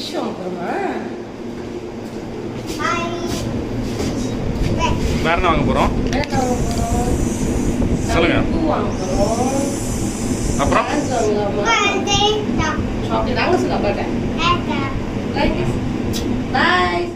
Fish வாங்குறோமா? வேற என்ன வாங்க போறோம்? சொல்லுங்க. அப்புறம் சாப்பிட்டு தாங்க சொல்ல மாட்டேன். பாய்.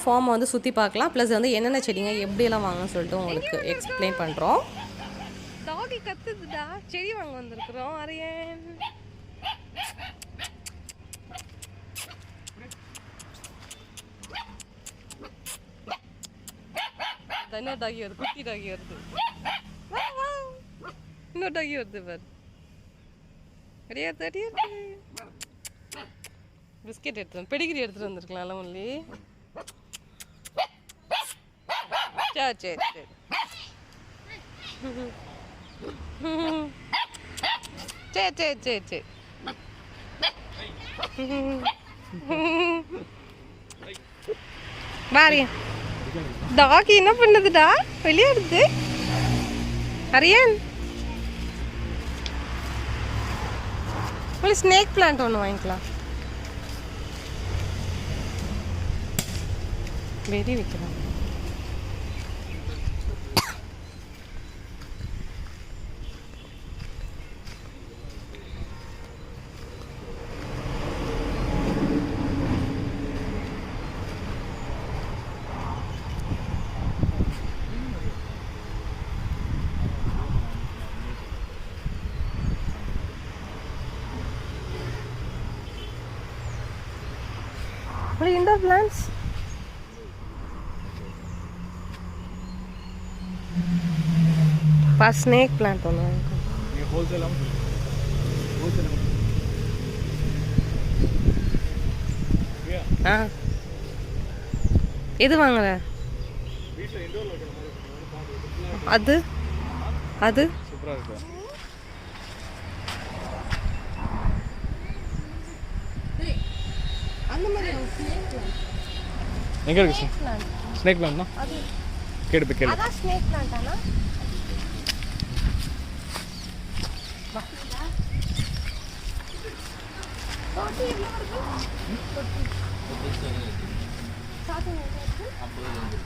ஃபார்மை வந்து சுற்றி பார்க்கலாம். ப்ளஸ் வந்து என்னென்ன செடிங்க எப்படியெல்லாம் வாங்கன்னு சொல்லிட்டு உங்களுக்கு எக்ஸ்பிளைன் பண்ணுறோம். டாகி கத்துதுடா. செடி வாங்க வந்திருக்கிறோம். அரியன் இன்னொரு டாகி வருது. குட்டி டாகி வருது. இன்னொரு டாகி வருது பாரு. அடியாது பிஸ்கெட் எடுத்துட்டு பெடிகிரி எடுத்துகிட்டு வந்துருக்கலாம்ல ஒன்லி. சரி சரி சரி சரி சரி சரி பாரு டாகி என்ன பண்ணுதுடா? விளையாடுது. அரியன் ஒரு ஸ்னேக் பிளான்ட் ஒன்று வாங்கிக்கலாம். வெடி வைக்கலாம். What indoor plants? Snake plant on wholesale. எது வாங்குற? அது அது சூப்பரா இருக்கு. அந்த மாதிரி ஸ்னேக் பிளான்ட் எங்க இருக்கு? ஸ்னேக் பிளான்ட்னா அது கேடு. அதான் ஸ்னேக் பிளான்ட் ஆனா கோட்டி எவ்வளவு இருக்கு? கோட்டி ஸ்டார்டிங் எவ்வளவு இருக்கு? 50 ல இருந்து.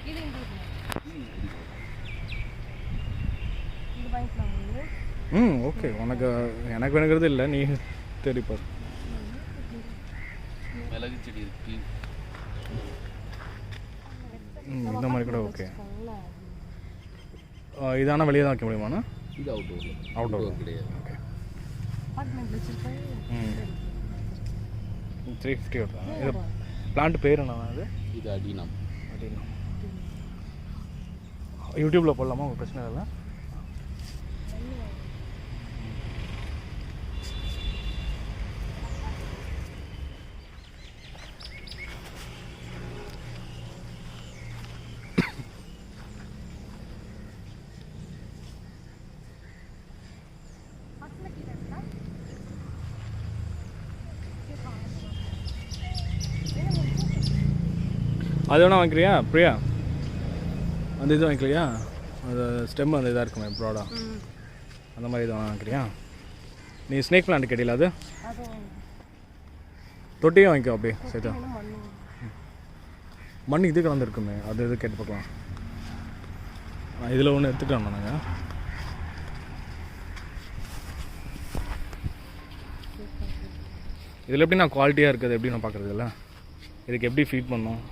இது எங்க இருக்கு? இது வாங்கிக்கலாம் நீ. ஓகே. உனக்கு எனக்கு வேணுங்கிறது இல்லை, நீ தேடி பாரு. மிளகு செடி இருக்கு. இந்த மாதிரி கூட ஓகே. இதான வெளியே தான் வைக்க முடியுமாண்ணா? இது அவுட்டோர் கிடையாது. ஓகே. அப்பார்ட்மெண்ட் வச்சிருக்கேன். 350 வருதா? இது பிளான்ட் பேர் என்ன? இது அடினம். யூடியூப்பில் போடலாமா? உங்கள் பிரச்சனை இல்லை. அது வேணா வாங்கிக்கிறியா பிரியா? அந்த இது வாங்கிக்கலையா? அந்த ஸ்டெம் அந்த இதாக இருக்குமே ப்ராடாக, அந்த மாதிரி இது வேணா வாங்கிக்கிறியா? நீ ஸ்னேக் பிளான்ட் கேட்டில, அது தொட்டியும் வாங்கிக்கோ அப்படியே சேர்த்தா. மண் இது கலந்துருக்குமே, அது இது கேட்டு பார்க்கலாம். இதில் ஒன்று எடுத்துக்கலாம் நாங்கள். இதில் எப்படி நான் குவாலிட்டியாக இருக்குது எப்படி நான் பார்க்குறது இல்லை. இதுக்கு எப்படி ஃபீட் பண்ணோம்?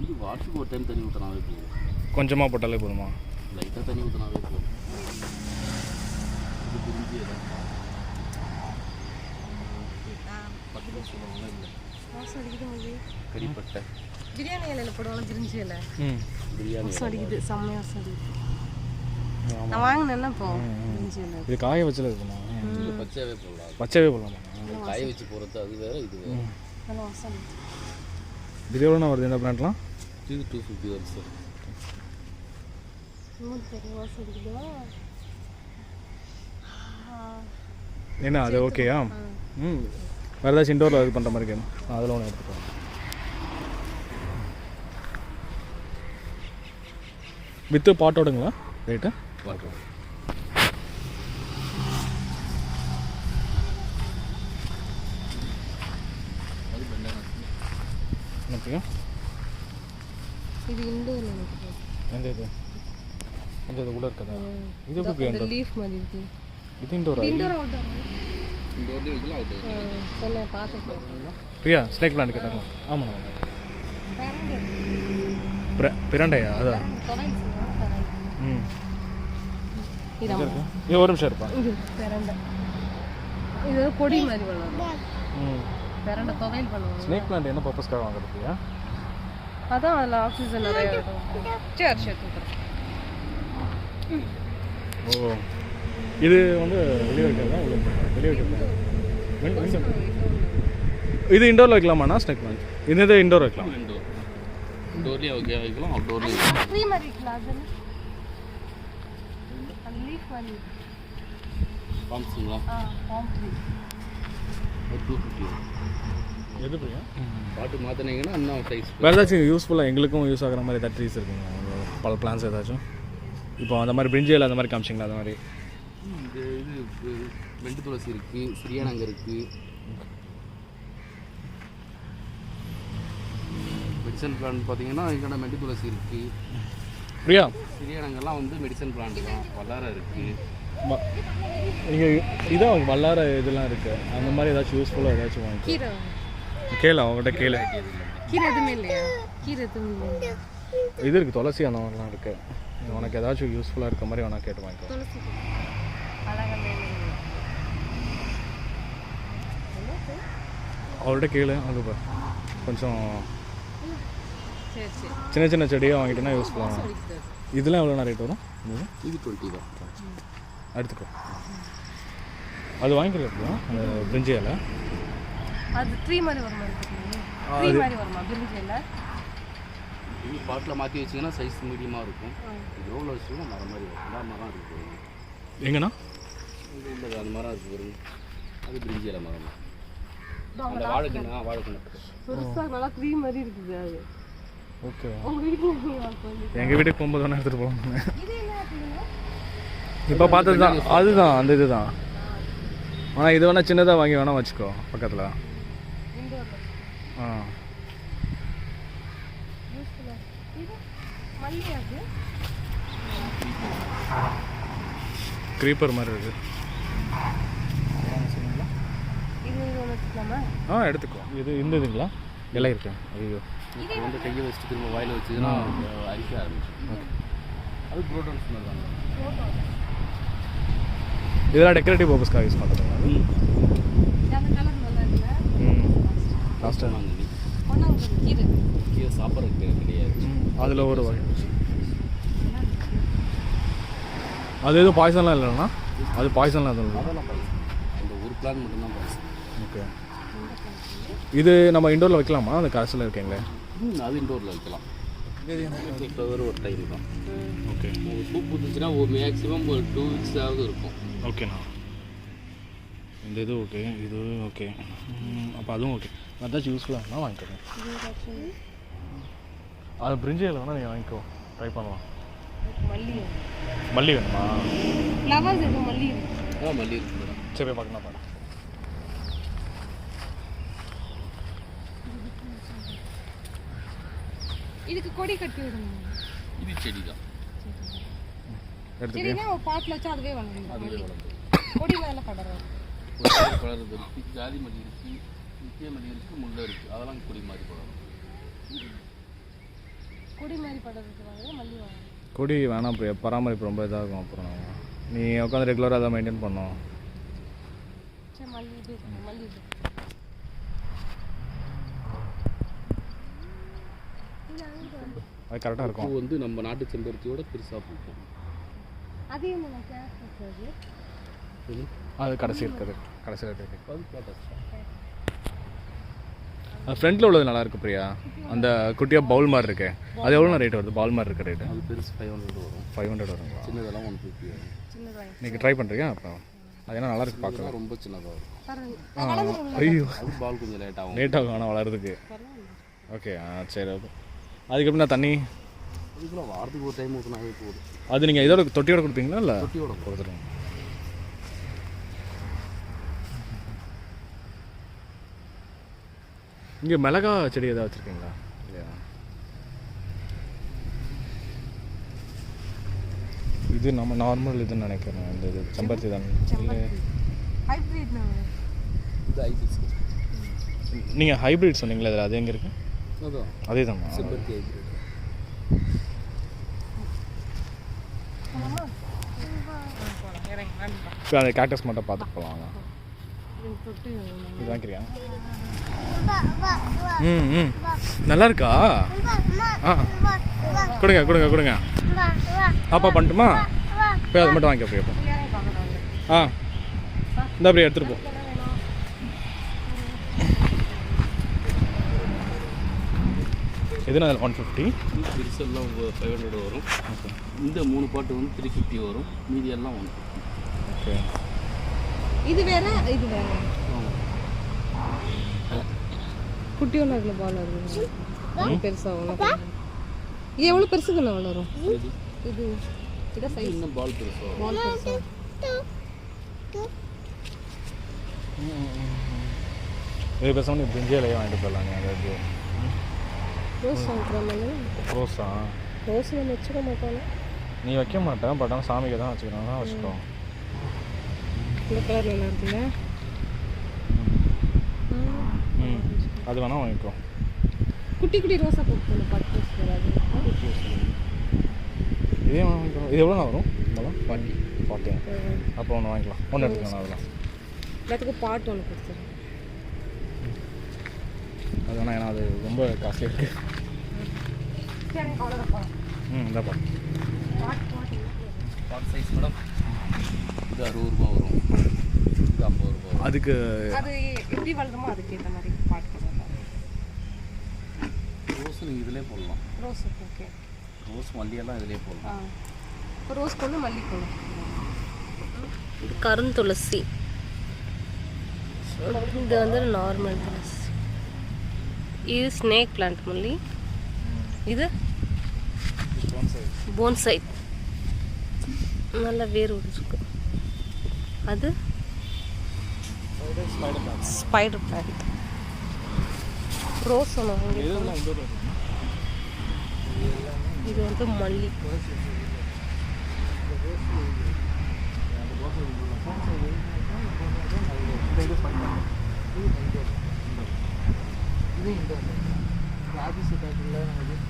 இது வாரத்துக்கு ஒரு டைம் தண்ணி ஊற்றினாவே போதும். கொஞ்சமாக போட்டாலே போதுமா? லைட்டாக தண்ணி ஊற்றினாவே போதும். இது பிரிஞ்சு பட்டு சொல்லுவாங்க இல்லை கறிப்பட்டை பிரியாணி இலையில் போடுவாங்க, பிரிஞ்சி இலை. பிரியாணி அடிக்குது, செம்மையாக அடிக்குது. நான் வாங்கினேன்னா இப்போ பிரிஞ்சி இலை. இது காய வச்சுல இருக்குமா? இல்லை பச்சையாகவே போடலாம். பச்சையாகவே போடலாமா? காய வச்சு போகிறது அது வேறு, இது வேறு. இது எவ்வளோண்ணா வருது இந்த பிளான்ட்லாம்? இது 250 வருது சார். என்ன அது ஓகேயா? வேறு ஏதாச்சும் இண்டோரில் இது பண்ணுற மாதிரி கேட்கும், அதில் ஒன்று எடுத்துக்கோ. With பாட்டோடுங்களா rate? வாட்டர் என்னத்தையா? இது இண்டோர் எந்த இது? அந்த இது உள்ளே இருக்கதா? இது எப்படி இண்டோர்? லீஃப் மாதிரி இருக்கு. இது இண்டோரா? இண்டோர் அவுட்டோர் இண்டோர்லேயும் வைக்கலாம், அவுட்டோர். சொன்னேன் பார்த்துக்கலாம். பிரியா ஸ்னேக் பிளான்ட் கேட்டாங்களா? ஆமாண்ணா. பிரண்டையா? அதான். இது ஒரு நிமிஷம் இருப்பா. இது கொடி மாதிரி வளரும். பிரண்டை துவையல் பண்ணுவாங்க. ஸ்னேக் பிளான்ட் என்ன பர்பஸ்க்காக வாங்குறதுயா? அதான் அதில் ஆக்சிஜன் நிறைய இருக்கும். சரி சரி. ஓ, இது வந்து வெளியே வைக்கிறதா? வெளியே வைக்கிறதா? இது இண்டோரில் வைக்கலாமாண்ணா ஸ்னேக் பிளான்ட்? இது இண்டோர் வைக்கலாம். இண்டோர்லேயும் ஓகே வைக்கலாம், அவுட்டோர்லேயும் ட்ரீ மாதிரி இருக்கலாம். அது அந்த லீஃப் மாதிரி. பாம்ஸுங்களா? Palm tree. 250. எது பிரியா? பாட்டு மாற்றினீங்கன்னா இன்னும் சைஸ். வேறு ஏதாச்சும் யூஸ்ஃபுல்லாக எங்களுக்கும் யூஸ் ஆகிற மாதிரி ஏதாவது ட்ரீஸ் இருக்குங்களா? பல பிளான்ஸ் ஏதாச்சும் இப்போ அந்த மாதிரி பிரிஞ்சியில் அந்த மாதிரி காமிச்சிங்களா? அந்த மாதிரி இது வெண்டு துளசி இருக்குது, சிறியானங்க இருக்குது, மெடிசன் பிளான்ட் பார்த்தீங்கன்னா இங்கே மெண்டு துளசி இருக்குது. பிரியா சிறியானங்கெல்லாம் வந்து மெடிசன் பிளான்ட் தான். வல்லார இருக்குது. இங்கே இதான் வல்லார இதெல்லாம் இருக்குது. அந்த மாதிரி ஏதாச்சும் யூஸ்ஃபுல்லாக ஏதாச்சும் வாங்கி கீரை கேளு, அவங்ககிட்ட கேளு. கீரை எதுவுமே இல்லையா? கீரை எதுவுமே இல்லையா? இது இருக்குது, துளசி அந்த மாதிரிலாம் இருக்குது. உனக்கு ஏதாச்சும் யூஸ்ஃபுல்லாக இருக்க மாதிரி வேணா கேட்டு வாங்கிக்கோ. துளசி அவர்கிட்ட கேளு. அங்கே பாரு கொஞ்சம் சரி சரி. சின்ன சின்ன செடியாக வாங்கிட்டேன்னா யூஸ்ஃபுல்லாக. இதெல்லாம் எவ்வளோ ரேட் வரும்? இது 20 தான். எடுத்துக்கோ. அது வாங்கிக்கிறதா அந்த பிரிஞ்சியால்? அது ட்ரீ மாதிரி வருமா? ட்ரீ மாதிரி வருமா பிரிஞ்சியில்? இது பாட்டில் மாற்றி வச்சிங்கன்னா சைஸ் மீடியமாக இருக்கும். இது ரோவில் வச்சுன்னா மரம் மாதிரி வரும். எல்லா மரம் இருக்குது. எங்கண்ணா? இல்லை அந்த மரம் இருக்குது பாருங்க, அது பிரிஞ்சியில மரம். அந்த வாழைக்கண்ணா வாழைக்கண்ணு பெருசாக நல்லா ட்ரீ மாதிரி இருக்குது. அது ஓகே. உங்கள் வீட்டில் எங்கள் வீட்டுக்கு போகும்போது வேணா எடுத்துகிட்டு போகணும். இப்போ பார்த்தது தான் அதுதான், அந்த இது தான். ஆனால் இது வேணால் சின்னதாக வாங்கி வேணால் வச்சுக்கோ பக்கத்தில். ஆ க்ரீப்பர் மாதிரி இருக்குது. எடுத்துக்கோ. இது இந்த இதுங்களா இலை இருக்கு? ஐயோ, இப்போ வந்து கையை வச்சுட்டு திரும்ப வாயில் வச்சுன்னா அரிக்க ஆரம்பிச்சு. ஓகே, அது ப்ரோட்டன்ஸ் மாதிரி தாங்க. இதெல்லாம் டெக்கரேட்டிவ் பர்பஸ்க்காக யூஸ் பண்ணுறதுங்களா? லாஸ்ட்டாக கீரை சாப்பிட்றதுக்கு கிடையாது. அதில் ஒரு வகை. அது எதுவும் பாய்சன்லாம் இல்லைண்ணா? அது பாய்சன்லாம் எதுவும் இல்லை. அதெல்லாம் பாய்சன். அந்த ஒரு பிளான் மட்டும்தான் பாய்சன். ஓகே. இது நம்ம இண்டோரில் வைக்கலாமா? அந்த காசில் இருக்கீங்களே அது இண்டோரில் வைக்கலாம். ஃப்ளவர் ஒரு டைம் தான். ஓகே. பூ பூத்துச்சுன்னா ஒரு மேக்ஸிமம் ஒரு 2 வீக்ஸாவது இருக்கும். ஓகேண்ணா. இந்த இது ஓகே, இது ஓகே. அப்போ அதுவும் ஓகே. அதாச்சும் யூஸ்ஃபுல்லாக இருந்தால் வாங்கிக்கிறேன். அது பிரிஞ்சியில் வேணால் நீங்கள் வாங்கிக்கோ, ட்ரை பண்ணலாம். மல்லி மல்லி வேணுமா? ஃப்ளவர்ஸ் எதுவும் மல்லி மல்லி இருக்கு மேடம். சரி போய் பார்க்கலாம் பாரு. இதுக்கு கொடி கட்டி விடணும். இது செடி தான். சரினா ஒரு பாட்டில் வச்சா அதுவே வளரும். அதுவே வளரும். கொடி மேலே படரும். வளருது இருக்கு. ஜாதி மல்லி இருக்கு, நித்திய மல்லி இருக்கு, முல்லை இருக்கு. அதெல்லாம் கொடி மாதிரி படரும். கொடி மாதிரி படறதுக்கு வந்து மல்லி வளரும். கொடி வேணாம் பிரியா, பராமரிப்பு ரொம்ப இதாகும். அப்புறம் நீ உட்காந்து ரெகுலராக அதை மெயின்டைன் பண்ணோம். சரி மல்லி இது மல்லி இது. அது கரெக்டாக இருக்கும். பூ வந்து நம்ம நாட்டு செம்பருத்தியோட பெருசாக பூக்கும். அதே நம்ம கேஸ் இருக்குது. அது கடைசி இருக்குது, கடைசியில் இருக்குது. அது கேட்டஸ். அது ஃப்ரண்ட்டில் உள்ளது நல்லா இருக்கு பிரியா. அந்த குட்டியாக பவுல் மாதிரி இருக்கு. அது எவ்வளோ ரேட் வருது? பவுல் மாதிரி இருக்க ரேட்டு அது பெருசு 500 வரும். 500 வருங்களா? சின்னதெல்லாம் 150 வரும். சின்னதாக நீங்கள் ட்ரை பண்ணுறீங்க? அப்புறம் அது என்ன நல்லா இருக்கு பார்க்கலாம். ரொம்ப சின்னதாக வரும். ஐயோ அது பால் கொஞ்சம் லேட் ஆகும். லேட்டாகும் ஆனால் வளருதுக்கு. ஓகே சரி. ஓகே அதுக்கப்புறம் நான் தண்ணி இதுக்குள்ள வாரத்துக்கு ஒரு டைம் ஊற்றினாவே போதும். அது நீங்கள் இதோட தொட்டியோட கொடுப்பீங்களா இல்லை? தொட்டியோட கொடுத்துருங்க. இங்கே மிளகா செடி எதாவது வச்சுருக்கீங்களா? இல்லையா? இது நம்ம நார்மல் இதுன்னு நினைக்கிறேன். இந்த இது செம்பருத்தி தான். இல்லை ஹைப்ரிட் நான் இது ஐபிஎஸ். நீங்கள் ஹைப்ரிட் சொன்னீங்களா? இதில் அது எங்கே இருக்குது? அதான் அதே தான். செம்பருத்தி ஹைபிரிட். இப்போ அந்த கேக்டஸ் மட்டும் பார்த்துட்டு போகலாம். இது வாங்கிக்கிறியா? ம் நல்லா இருக்கா? ஆ கொடுங்க கொடுங்க கொடுங்க. அப்பா பண்ணட்டுமா? போய் அது மட்டும் வாங்கிக்க போய். ஆ இந்த அப்படியே எடுத்துகிட்டு போ. எதுனா அதில் 150. பெருசெல்லாம் 500 வரும். இந்த 3 பாட்டு வந்து 350 வரும். மீதி எல்லாம் 150. ஓகே. இது வேற இது வேற. குட்டி ஒன்று அதில் பால் வருது. பெருசாக இது எவ்வளோ பெருசுக்குண்ணா வளரும்? இது இதை சைஸ் இன்னும் பால் பெருசாக பால் பெருசாக. இது பேசாமல் பிரிஞ்சியிலையே வாங்கிட்டு போயிடலாம். நீங்கள் அதாவது ரோஸ் வாங்கிக்கிறோம். ரோஸா? ரோஸ் நம்ம வச்சுக்க மாட்டோம். நீ வைக்க மாட்டேன், பட் ஆனால் சாமிக்கு தான் வச்சுக்கணும். தான் வச்சுக்கோ. இந்த கலர் நல்லா இருக்குல்ல? அது வேணால் வாங்கிக்கோ. குட்டி குட்டி ரோஸா போட்டு பட்டு வராது. இதே வாங்கிக்கோ. இது எவ்வளோ வரும்? 40. அப்போ ஒன்று வாங்கிக்கலாம். ஒன்று எடுத்துக்கலாம். அதெல்லாம் எல்லாத்துக்கும் பாட்டு ஒன்று கொடுத்துருங்க. அது வேணா, ஏன்னா அது ரொம்ப காஸ்ட்லியாக இருக்குது. இந்த பாட்டு பாட் சைஸ் மேடம் இது 60 ரூபா வரும். இது 50 ரூபா வரும். அதுக்கு அது எப்படி வளருமோ அதுக்கு ஏற்ற மாதிரி பாட்டு கொடுக்கலாம். ரோஸ் நீங்கள் இதிலே போடலாம். Rose okay. ரோஸ் மல்லியெல்லாம் இதிலே போடலாம். ரோஸ் கொண்டு மல்லி கொண்டு. இது கருந்துளசி. இது வந்து நார்மல் துளசி. இது ஸ்னேக் பிளான்ட் மல்லி. இது போன்சை. நல்ல வேர் இருக்கு. அது ஸ்பைடர் பிளான்ட். ரோஸ் ஒன்று. இது வந்து மல்லி.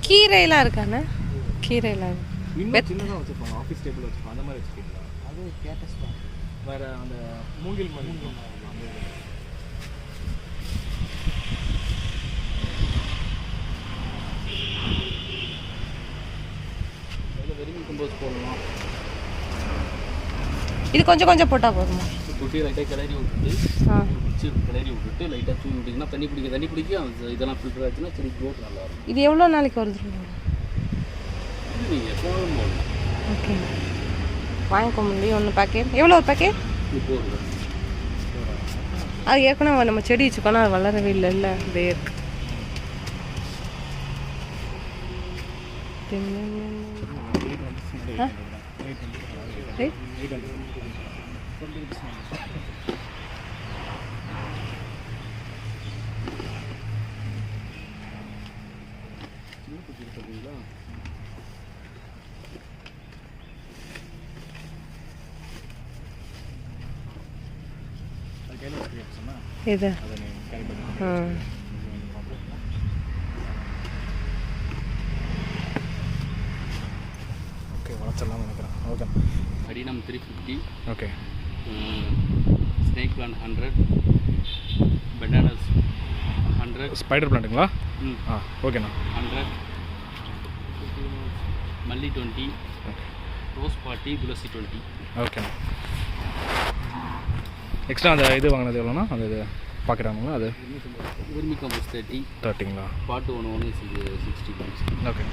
கீரையெல்லாம் இருக்காண்ணே? கீரையெல்லாம் இன்னும் சின்னதாக வச்சுருப்பாங்க. ஆஃபீஸ் டேபிள் வச்சுருப்பாங்க. அந்த மாதிரி வச்சுருக்கீங்களா? அது கேட்டஸ் தான். வேறு அந்த மூங்கில் மாதிரி வெறும் கம்போஸ் போடலாம். இது கொஞ்சம் கொஞ்சம் போட்டால் போதுமா? குட்டியை லைட்டாக கிளறி விட்டுட்டு கிளறி விட்டுட்டு லைட்டாக தூவி விட்டிங்கன்னா தண்ணி பிடிக்கும். இதெல்லாம் ஃபில்டர் ஆச்சுன்னா சரி க்ரோத் நல்லாயிருக்கும். இது எவ்வளோ நாளைக்கு வருது? இது நீங்கள் எப்போதும் போடலாம். ஓகே வாங்கிக்க முடியும். ஒன்று பேக்கெட் எவ்வளோ ஒரு பேக்கெட்? 30 ரூபா. அது ஏற்கனவே நம்ம செடி வச்சுக்கோனா அது வளரவே இல்லைல்ல. வேர் இது ஓகே வளர்ச்சிடலாம் நினைக்கிறேன். Okay adenium 350. Okay snake plant 100. Bananas 100. Spider பிளான்ட்டுங்களா? ம் ஆ ஓகேண்ணா. 100. மல்லி 20. ரோஸ் 40. துளசி 20. ஓகேண்ணா. எக்ஸ்ட்ரா அந்த இது வாங்கினது எவ்வளோண்ணா? அந்த இது பார்க்குறாங்களா அது? Vermicompost 30. 30ங்களா? பாட்டு 1 60 grams. ஓகே.